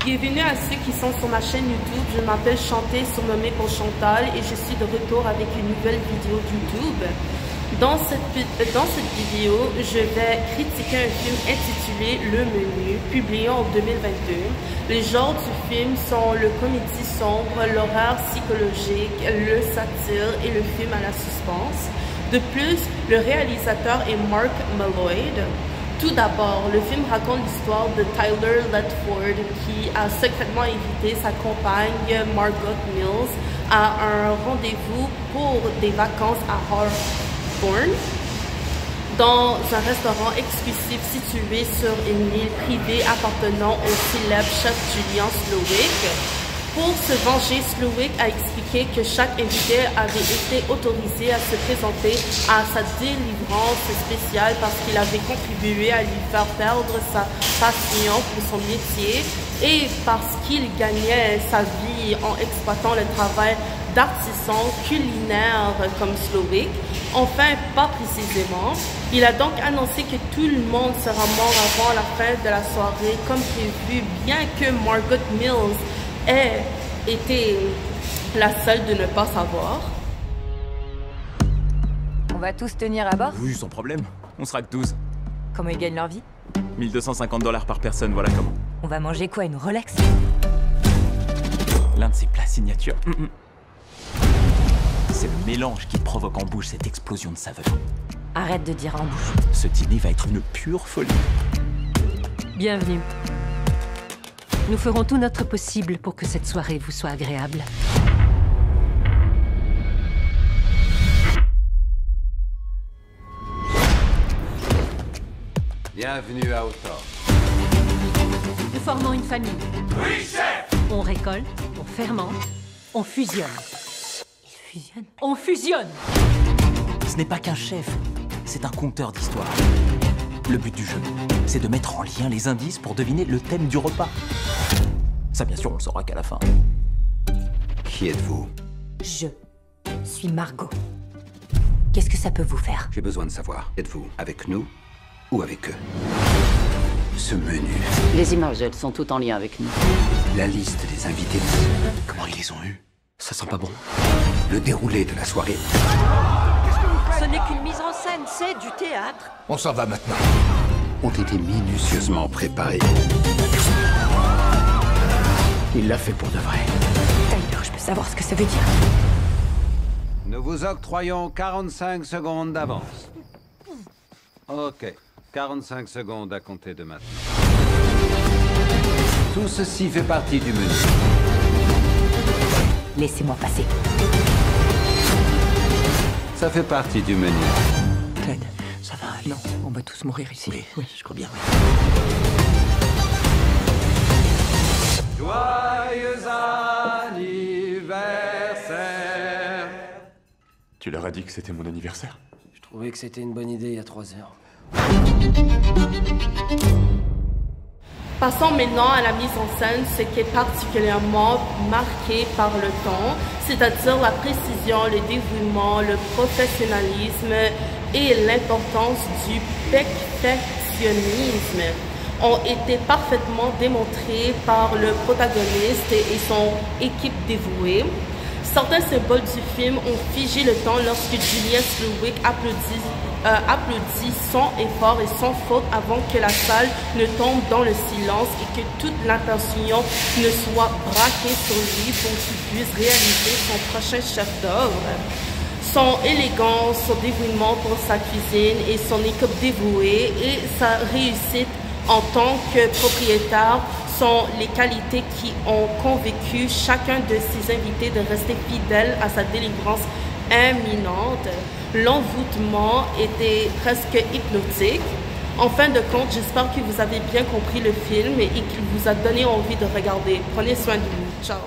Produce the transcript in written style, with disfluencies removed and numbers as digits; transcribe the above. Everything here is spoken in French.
Bienvenue à ceux qui sont sur ma chaîne YouTube. Je m'appelle Chanté, surnommée pour Chantal, et je suis de retour avec une nouvelle vidéo YouTube. Dans cette vidéo, je vais critiquer un film intitulé Le Menu, publié en 2022. Les genres du film sont le comédie sombre, l'horreur psychologique, le satire et le film à la suspense. De plus, le réalisateur est Mark Mylod. Tout d'abord, le film raconte l'histoire de Tyler Ledford qui a secrètement invité sa compagne Margot Mills à un rendez-vous pour des vacances à Hawthorne, dans un restaurant exclusif situé sur une île privée appartenant au célèbre chef Julian Slowik. Pour se venger, Slowik a expliqué que chaque invité avait été autorisé à se présenter à sa délivrance spéciale parce qu'il avait contribué à lui faire perdre sa passion pour son métier et parce qu'il gagnait sa vie en exploitant le travail d'artisans culinaires comme Slowik. Enfin, pas précisément. Il a donc annoncé que tout le monde sera mort avant la fin de la soirée comme prévu, bien que Margot Mills ait été la seule de ne pas savoir. On va tous tenir à bord? Oui, sans problème. On sera que 12. Comment ils gagnent leur vie? 1250 $ par personne, voilà comment. On va manger quoi, une Rolex? L'un de ses plats signature. C'est le mélange qui provoque en bouche cette explosion de saveur. Arrête de dire en bouche. Ce dîner va être une pure folie. Bienvenue. Nous ferons tout notre possible pour que cette soirée vous soit agréable. Bienvenue à Hawthorne. Nous formons une famille. Oui, chef! On récolte, on fermente, on fusionne. Il fusionne? On fusionne! Ce n'est pas qu'un chef, c'est un conteur d'histoire. Le but du jeu, c'est de mettre en lien les indices pour deviner le thème du repas. Ça, bien sûr, on le saura qu'à la fin. Qui êtes-vous? Je suis Margot. Qu'est-ce que ça peut vous faire? J'ai besoin de savoir. Êtes-vous avec nous ou avec eux? Ce menu, Les images, elles sont toutes en lien avec nous. la liste des invités, Comment ils les ont eus? Ça sent pas bon. le déroulé de la soirée. Ce n'est qu'une mise en scène, c'est du théâtre. On s'en va maintenant. Ont été minutieusement préparés. Il l'a fait pour de vrai. Tyler, je peux savoir ce que ça veut dire? Nous vous octroyons 45 secondes d'avance. Ok, 45 secondes à compter de maintenant. Tout ceci fait partie du menu. Laissez-moi passer. Ça fait partie du menu. Ted, ça va? Non, on va tous mourir ici. Oui, je crois bien. Joyeux anniversaire. Tu leur as dit que c'était mon anniversaire? Je trouvais que c'était une bonne idée il y a 3 heures. Passons maintenant à la mise en scène, ce qui est particulièrement marqué par le temps, c'est-à-dire la précision, le dévouement, le professionnalisme et l'importance du perfectionnisme ont été parfaitement démontrés par le protagoniste et son équipe dévouée. Certains symboles du film ont figé le temps lorsque Julian Slowik applaudit sans effort et sans faute avant que la salle ne tombe dans le silence et que toute l'attention ne soit braquée sur lui pour qu'il puisse réaliser son prochain chef-d'œuvre. Son élégance, son dévouement pour sa cuisine et son équipe dévouée et sa réussite en tant que propriétaire sont les qualités qui ont convaincu chacun de ses invités de rester fidèle à sa délivrance imminente. L'envoûtement était presque hypnotique. En fin de compte, j'espère que vous avez bien compris le film et qu'il vous a donné envie de regarder. Prenez soin de vous. Ciao.